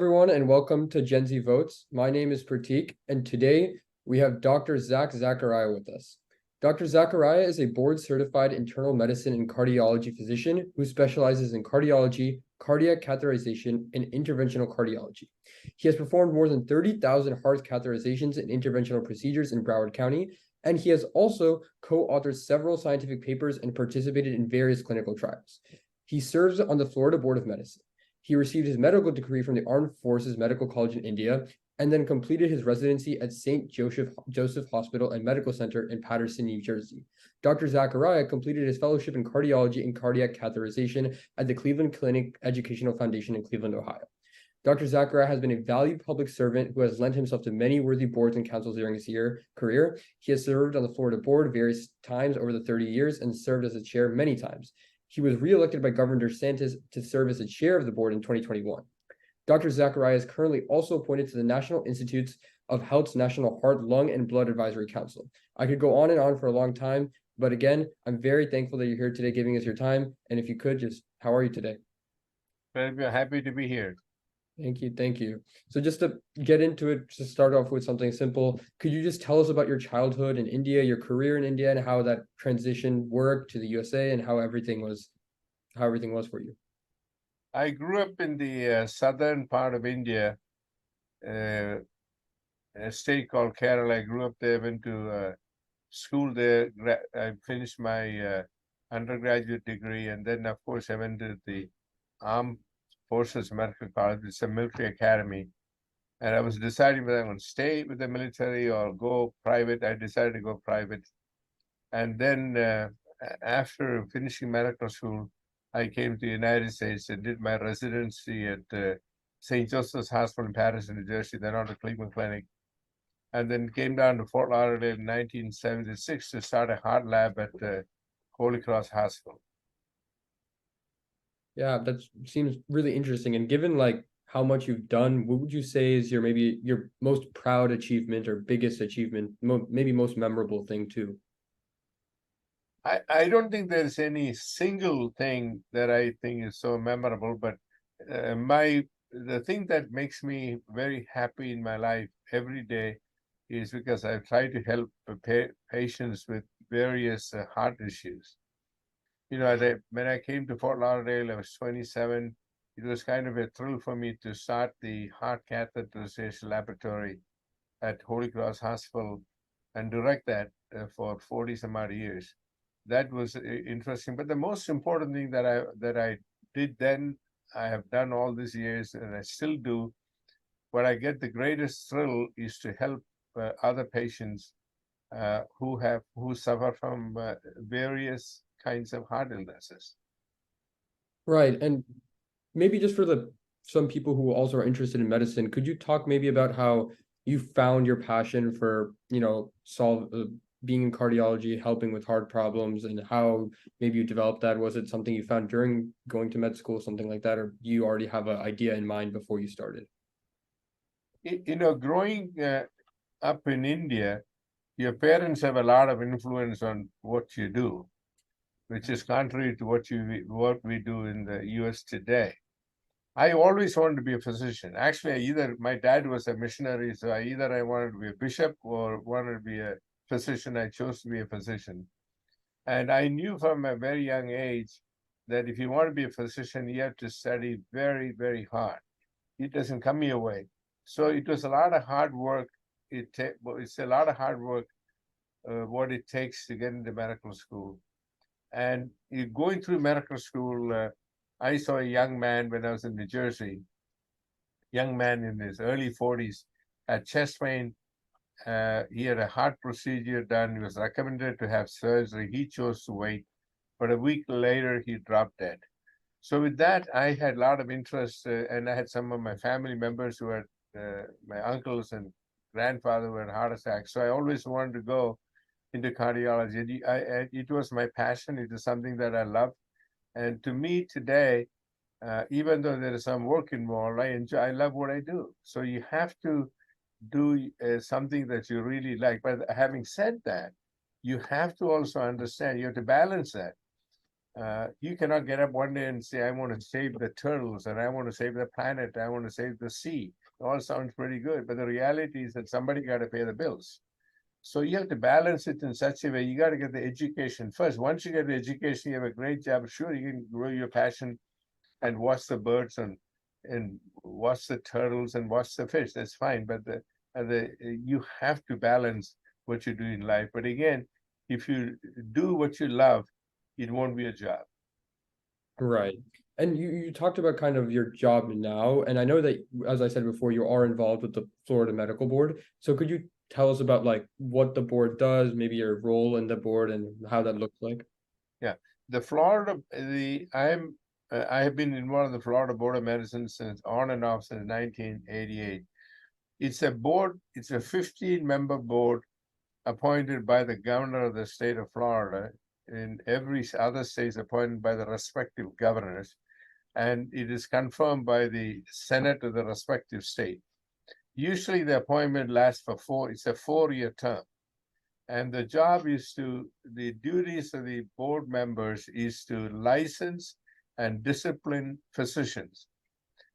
Everyone, and welcome to GenZ Votes. My name is Pratik, and today we have Dr. Zachariah with us. Dr. Zachariah is a board-certified internal medicine and cardiology physician who specializes in cardiology, cardiac catheterization, and interventional cardiology. He has performed more than 30,000 heart catheterizations and interventional procedures in Broward County, and he has also co-authored several scientific papers and participated in various clinical trials. He serves on the Florida Board of Medicine. He received his medical degree from the Armed Forces Medical College in India, and then completed his residency at St. Joseph Hospital and Medical Center in Paterson, New Jersey. Dr. Zachariah completed his fellowship in cardiology and cardiac catheterization at the Cleveland Clinic Educational Foundation in Cleveland, Ohio. Dr. Zachariah has been a valued public servant who has lent himself to many worthy boards and councils during his career. He has served on the Florida board various times over the 30 years and served as a chair many times. He was reelected by Governor DeSantis to serve as the chair of the board in 2021. Dr. Zachariah is currently also appointed to the National Institutes of Health's National Heart, Lung, and Blood Advisory Council. I could go on and on for a long time, but again, I'm very thankful that you're here today giving us your time. And if you could, just how are you today? Very happy to be here. Thank you. Thank you. So just to get into it, to start off with something simple, could you just tell us about your childhood in India, your career in India, and how that transition worked to the USA and how everything was for you? I grew up in the southern part of India, a state called Kerala. I grew up there, went to school there. I finished my undergraduate degree, and then, of course, I went to the Armed Forces Medical College. It's a military academy. And I was deciding whether I'm going to stay with the military or go private. I decided to go private. And then after finishing medical school, I came to the United States and did my residency at St. Joseph's Hospital in Paterson, New Jersey, then on the Cleveland Clinic, and then came down to Fort Lauderdale in 1976 to start a heart lab at Holy Cross Hospital. Yeah, that seems really interesting. And given like how much you've done, what would you say is maybe your most proud achievement or biggest achievement, maybe most memorable thing too? I don't think there's any single thing that I think is so memorable, but the thing that makes me very happy in my life every day is because I try to help patients with various heart issues. When I came to Fort Lauderdale, I was 27. It was kind of a thrill for me to start the heart catheterization laboratory at Holy Cross Hospital and direct that for 40 some odd years. That was interesting. But the most important thing that I did then, I have done all these years, and I still do. What I get the greatest thrill is to help other patients who suffer from various kinds of heart illnesses. Right. And maybe just for some people who also are interested in medicine, could you talk maybe about how you found your passion for, being in cardiology, helping with heart problems, and how maybe you developed that? Was it something you found during going to med school, something like that, or do you already have an idea in mind before you started? Growing up in India, your parents have a lot of influence on what you do, which is contrary to what we do in the US today. I always wanted to be a physician. Actually, my dad was a missionary, so I wanted to be a bishop or wanted to be a physician. I chose to be a physician. And I knew from a very young age that if you want to be a physician, you have to study very, very hard. It doesn't come your way. So it was a lot of hard work. It's a lot of hard work, what it takes to get into medical school. And going through medical school, I saw a young man when I was in New Jersey, young man in his early 40s, had chest pain. He had a heart procedure done. He was recommended to have surgery. He chose to wait. But a week later, he dropped dead. So with that, I had a lot of interest, and I had some of my family members who had, my uncles and grandfather who had heart attacks. So I always wanted to go into cardiology. It was my passion. It is something that I love. And to me today, even though there is some work involved, I love what I do. So you have to do something that you really like. But having said that, you have to also understand, you have to balance that. You cannot get up one day and say, I want to save the turtles and I want to save the planet, I want to save the sea. It all sounds pretty good, but the reality is that somebody got to pay the bills. So you have to balance it in such a way. You got to get the education first. Once you get the education, you have a great job. Sure, you can grow your passion and watch the birds and watch the turtles and watch the fish. That's fine. But you have to balance what you do in life. But again, if you do what you love, it won't be a job. Right. And you talked about kind of your job now, and I know that, as I said before, you are involved with the Florida Medical Board. So could you tell us about like what the board does, maybe your role in the board and how that looks like? Yeah, the Florida, I have been involved in the Florida Board of Medicine since on and off since 1988. It's a board, it's a 15-member board appointed by the governor of the state of Florida, and every other state is appointed by the respective governors, and it is confirmed by the Senate of the respective state. Usually the appointment lasts for it's a 4-year term. And the job is the duties of the board members is to license and discipline physicians,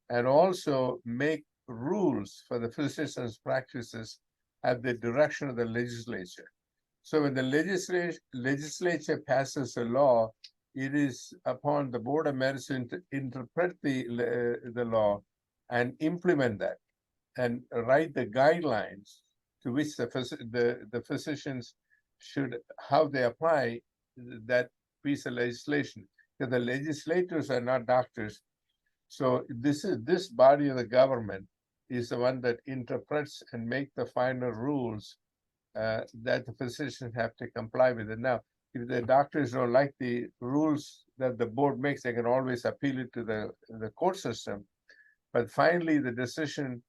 and also make rules for the physicians' practices at the direction of the legislature. So when the legislature passes a law, it is upon the Board of Medicine to interpret the law and implement that and write the guidelines to which the physicians should, how they apply that piece of legislation. Because the legislators are not doctors. So this body of the government is the one that interprets and make the final rules that the physicians have to comply with. And now, if the doctors don't like the rules that the board makes, they can always appeal it to the court system. But finally, the decision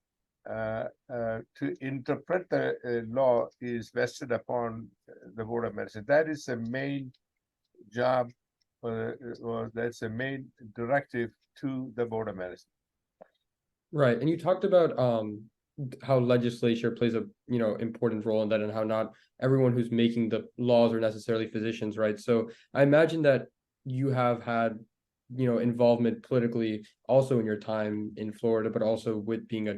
to interpret the law is vested upon the Board of Medicine. That is the main job, or that's the main directive to the Board of Medicine. Right. And you talked about how legislature plays a important role in that, and how not everyone who's making the laws are necessarily physicians, right? So I imagine that you have had involvement politically also in your time in Florida, but also with being a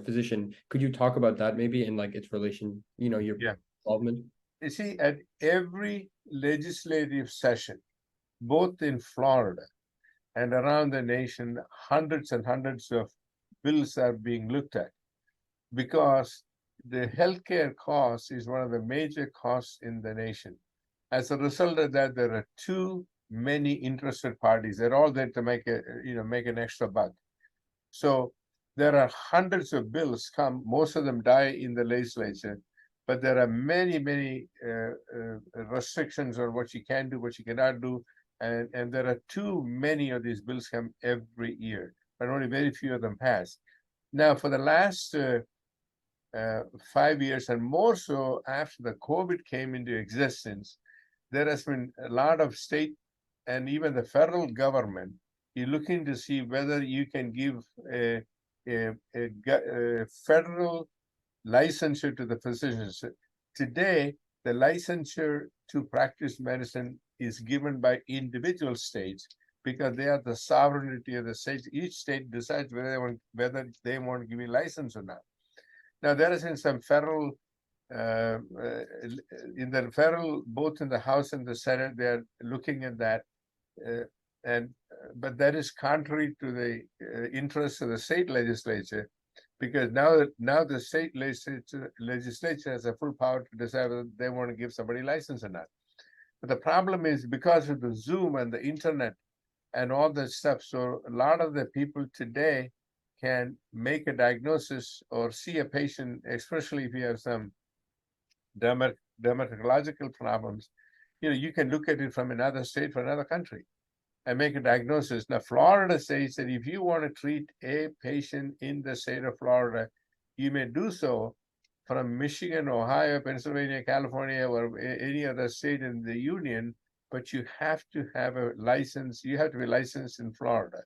physician. Could you talk about that maybe in like its relation, your involvement? You see, at every legislative session, both in Florida and around the nation, hundreds and hundreds of bills are being looked at, because the healthcare cost is one of the major costs in the nation. As a result of that, there are too many interested parties. They're all there to make an extra buck. So there are hundreds of bills come, most of them die in the legislature, but there are many, many restrictions on what you can do, what you cannot do, and there are too many of these bills come every year, but only very few of them pass. Now, for the last 5 years, and more so after the COVID came into existence, there has been a lot of state and even the federal government is looking to see whether you can give a federal licensure to the physicians. Today, the licensure to practice medicine is given by individual states because they are the sovereignty of the states. Each state decides whether they want to give you a license or not. Now, there has been some federal, both in the House and the Senate, they're looking at that. But that is contrary to the interests of the state legislature, because now the state legislature has a full power to decide whether they want to give somebody a license or not. But the problem is because of the Zoom and the internet and all that stuff, so a lot of the people today can make a diagnosis or see a patient, especially if you have some dermatological problems. You can look at it from another state, from another country, and make a diagnosis. Now, Florida says that if you want to treat a patient in the state of Florida, you may do so from Michigan, Ohio, Pennsylvania, California, or any other state in the union, but you have to have a license. You have to be licensed in Florida.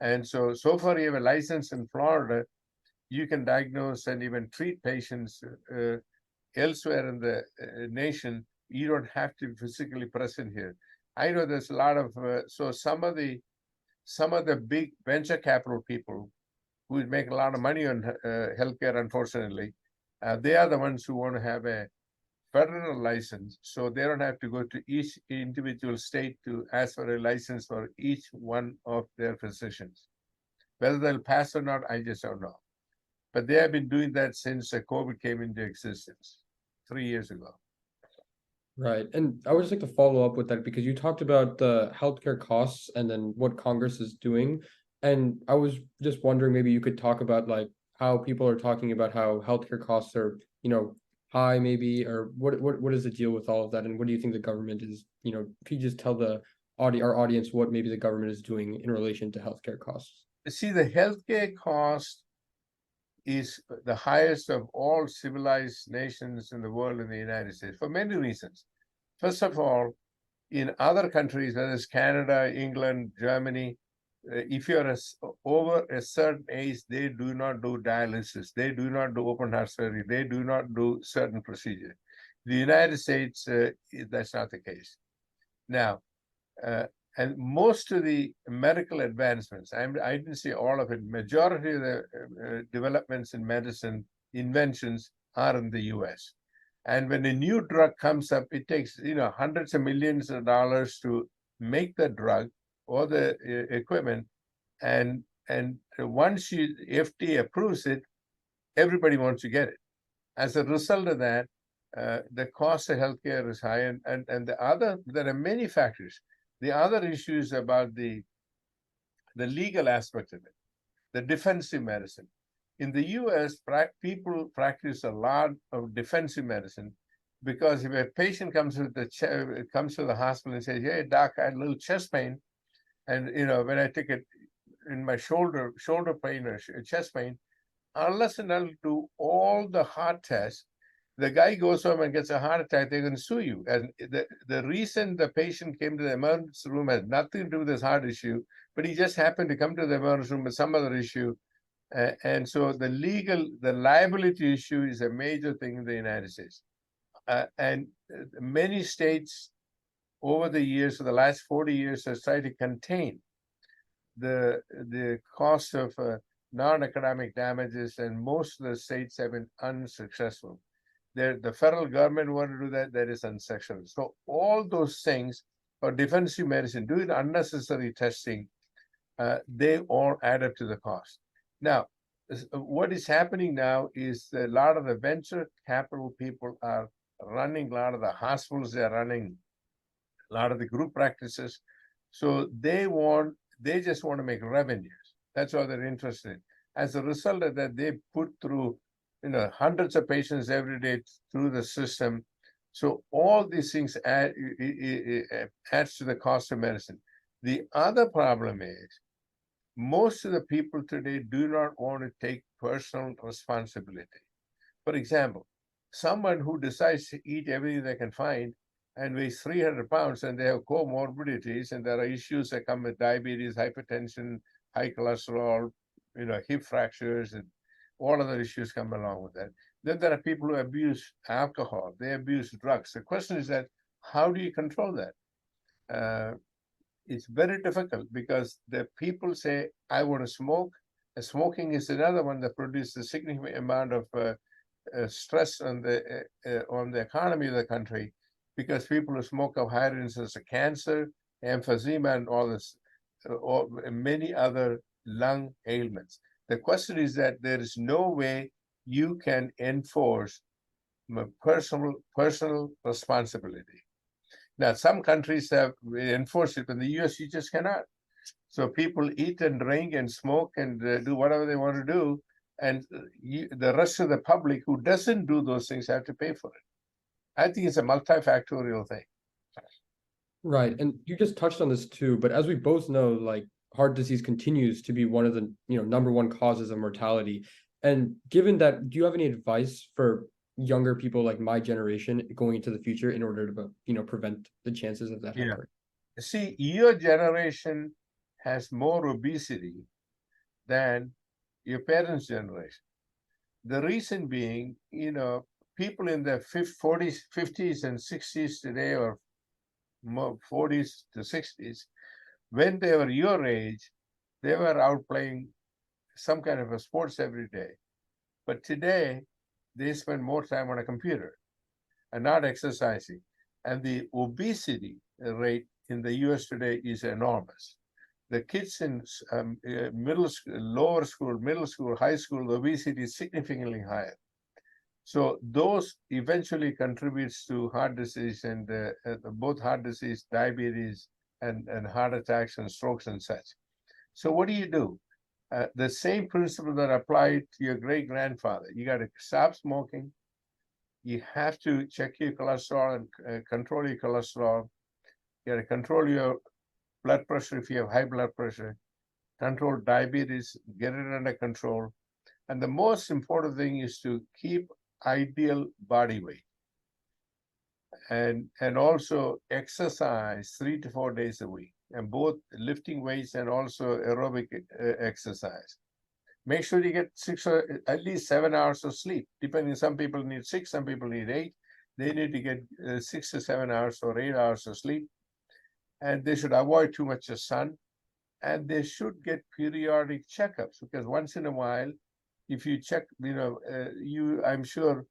And so far you have a license in Florida, you can diagnose and even treat patients elsewhere in the nation. You don't have to be physically present here. I know there's a lot of so some of the big venture capital people who make a lot of money on healthcare, unfortunately, they are the ones who want to have a federal license, so they don't have to go to each individual state to ask for a license for each one of their physicians. Whether they'll pass or not, I just don't know. But they have been doing that since COVID came into existence 3 years ago. Right. And I would just like to follow up with that because you talked about the healthcare costs and then what Congress is doing. And I was just wondering, maybe you could talk about like how people are talking about how healthcare costs are, high maybe, or what is the deal with all of that? And what do you think the government is, if you just tell our audience what maybe the government is doing in relation to healthcare costs? See, the healthcare cost is the highest of all civilized nations in the world in the United States for many reasons. First of all, in other countries, whether it's Canada, England, Germany, if you're over a certain age, they do not do dialysis, they do not do open heart surgery, they do not do certain procedures. The United States, that's not the case. Now, and most of the medical advancements, I didn't see all of it, majority of the developments in medicine, inventions are in the US. And when a new drug comes up, it takes hundreds of millions of dollars to make the drug or the equipment. And once FDA approves it, everybody wants to get it. As a result of that, the cost of healthcare is high, and there are many factors. The other issue is about the legal aspect of it, the defensive medicine. In the US, people practice a lot of defensive medicine because if a patient comes to the hospital and says, "Hey, doc, I had a little chest pain," and when I take it in my shoulder pain or chest pain, unless and until do all the heart tests, the guy goes home and gets a heart attack, they're going to sue you. And the reason the patient came to the emergency room has nothing to do with this heart issue, but he just happened to come to the emergency room with some other issue. And so the liability issue is a major thing in the United States. And many states over the years, for the last 40 years, have tried to contain the cost of non-economic damages, and most of the states have been unsuccessful. The federal government want to do that is unsuccessful. So all those things for defensive medicine, doing unnecessary testing, they all add up to the cost. Now, what is happening now is a lot of the venture capital people are running a lot of the hospitals, they're running a lot of the group practices. So they just want to make revenues. That's why they're interested in. As a result of that, they put through hundreds of patients every day through the system. So all these things adds to the cost of medicine. The other problem is most of the people today do not want to take personal responsibility. For example, someone who decides to eat everything they can find and weighs 300 pounds and they have comorbidities, and there are issues that come with diabetes, hypertension, high cholesterol, hip fractures, and all other issues come along with that. Then there are people who abuse alcohol, they abuse drugs. The question is that how do you control that? It's very difficult because the people say, I want to smoke. And smoking is another one that produces a significant amount of stress on the economy of the country, because people who smoke have higher incidence of cancer, emphysema, and all this, or many other lung ailments. The question is that there is no way you can enforce personal responsibility. Now, some countries have enforced it, but in the US, you just cannot. So people eat and drink and smoke and do whatever they want to do. And the rest of the public who doesn't do those things have to pay for it. I think it's a multifactorial thing. Right. And you just touched on this too, but as we both know, like heart disease continues to be one of the, number one causes of mortality. And given that, do you have any advice for younger people like my generation going into the future in order to, prevent the chances of that happening? See, your generation has more obesity than your parents' generation. The reason being, people in their 40s, 50s, and 60s today, or 40s to 60s, when they were your age, they were out playing some kind of a sports every day. But today, they spend more time on a computer and not exercising. And the obesity rate in the US today is enormous. The kids in middle school, lower school, middle school, high school, the obesity is significantly higher. So those eventually contributes to heart disease and both heart disease, diabetes, and heart attacks and strokes and such. So what do? The same principle that applied to your great grandfather. You got to stop smoking. You have to check your cholesterol and control your cholesterol. You got to control your blood pressure if you have high blood pressure. Control diabetes, get it under control. And the most important thing is to keep ideal body weight. And also exercise 3 to 4 days a week, and both lifting weights and also aerobic exercise. Make sure you get at least 7 hours of sleep. Depending, some people need 6, some people need 8. They need to get 6 to 7 hours or 8 hours of sleep. And they should avoid too much of sun. And they should get periodic checkups, because once in a while, if you check, I'm sure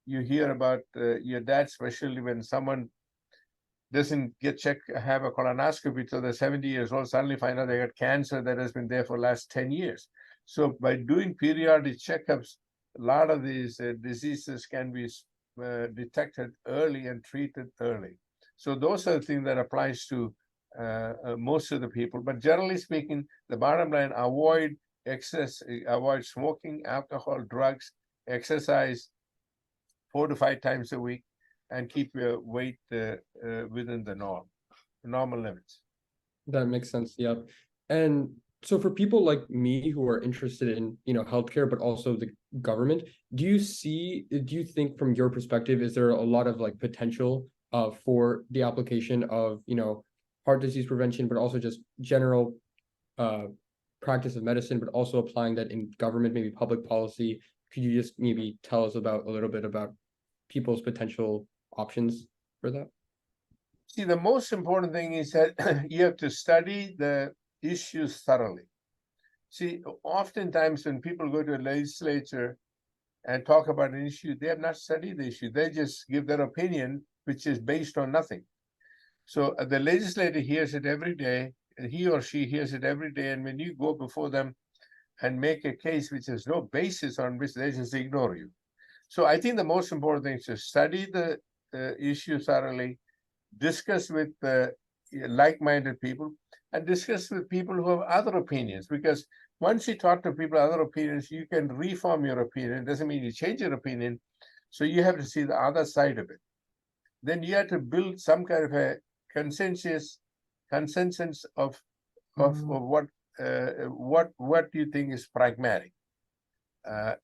you hear about your dad, especially when someone doesn't have a colonoscopy till they're 70 years old, suddenly find out they got cancer that has been there for the last 10 years. So by doing periodic checkups, a lot of these diseases can be detected early and treated early. So those are the things that applies to most of the people. But generally speaking, the bottom line, avoid excess, avoid smoking, alcohol, drugs, exercise 4 to 5 times a week, and keep your weight within the normal limits. That makes sense. Yep. And so for people like me who are interested in, healthcare, but also the government, do you think from your perspective, is there a lot of like potential for the application of, heart disease prevention, but also just general practice of medicine, but also applying that in government, maybe public policy? Could you just maybe tell us a little bit about people's potential options for that? See, the most important thing is that you have to study the issues thoroughly. See, oftentimes when people go to a legislature and talk about an issue, they have not studied the issue. They just give their opinion, which is based on nothing. So the legislator hears it every day, and he or she hears it every day. And when you go before them and make a case which has no basis on which, they just ignore you. So I think the most important thing is to study the issue thoroughly, discuss with like-minded people, and discuss with people who have other opinions. Because once you talk to people with other opinions, you can reform your opinion. It doesn't mean you change your opinion. So you have to see the other side of it. Then you have to build some kind of a consensus of what you think is pragmatic.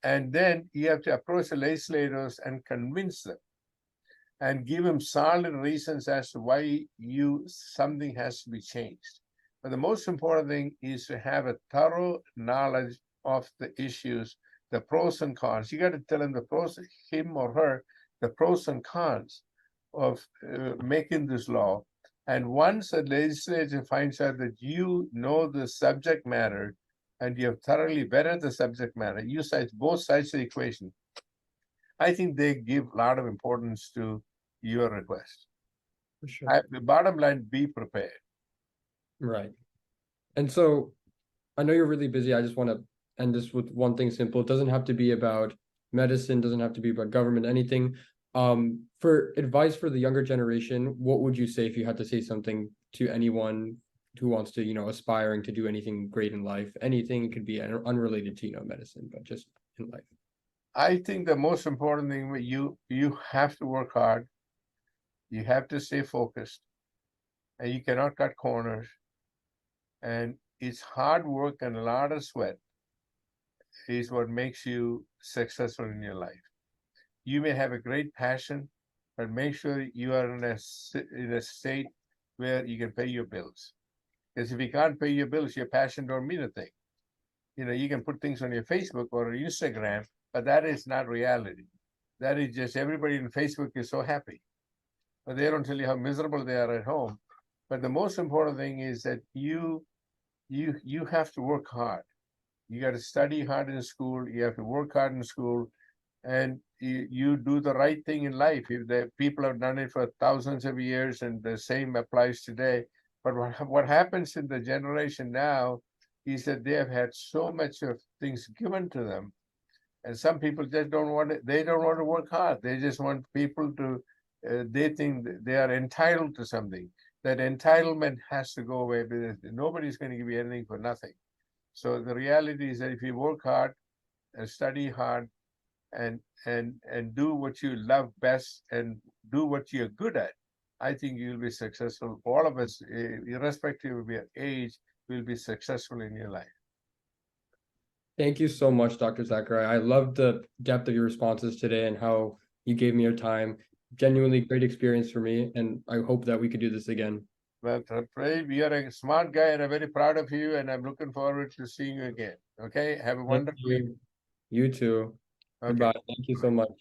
And then you have to approach the legislators and convince them and give them solid reasons as to why something has to be changed. But the most important thing is to have a thorough knowledge of the issues, the pros and cons. You got to tell him him or her, the pros and cons of making this law. And once a legislature finds out that you know the subject matter and you have thoroughly vetted the subject matter, you cite both sides of the equation, I think they give a lot of importance to your request. For sure. The bottom line, be prepared. Right. And so I know you're really busy. I just want to end this with one thing simple. It doesn't have to be about medicine, doesn't have to be about government, anything. For advice for the younger generation, what would you say if you had to say something to anyone who wants to, aspiring to do anything great in life? Anything, it could be unrelated to, medicine, but just in life. I think the most important thing, you have to work hard. You have to stay focused, and you cannot cut corners. And it's hard work and a lot of sweat is what makes you successful in your life. You may have a great passion, but make sure you are in a state where you can pay your bills. Because if you can't pay your bills, your passion don't mean a thing. You can put things on your Facebook or Instagram, but that is not reality. That is just everybody in Facebook is so happy, but they don't tell you how miserable they are at home. But the most important thing is that you have to work hard. You got to study hard in school. You have to work hard in school, and you do the right thing in life. If the people have done it for thousands of years, and the same applies today. But what happens in the generation now is that they have had so much of things given to them, and some people just don't want it. They don't want to work hard. They just want people to. They think they are entitled to something. That entitlement has to go away, because nobody's going to give you anything for nothing. So the reality is that if you work hard and study hard and do what you love best and do what you're good at, I think you'll be successful. All of us, irrespective of your age, will be successful in your life. Thank you so much, Dr. Zachariah. I love the depth of your responses today and how you gave me your time. Genuinely great experience for me, and I hope that we could do this again. Well, Pradeep, you're a smart guy, and I'm very proud of you, and I'm looking forward to seeing you again. Okay, have a wonderful evening. You too. Okay. Goodbye. Thank you so much.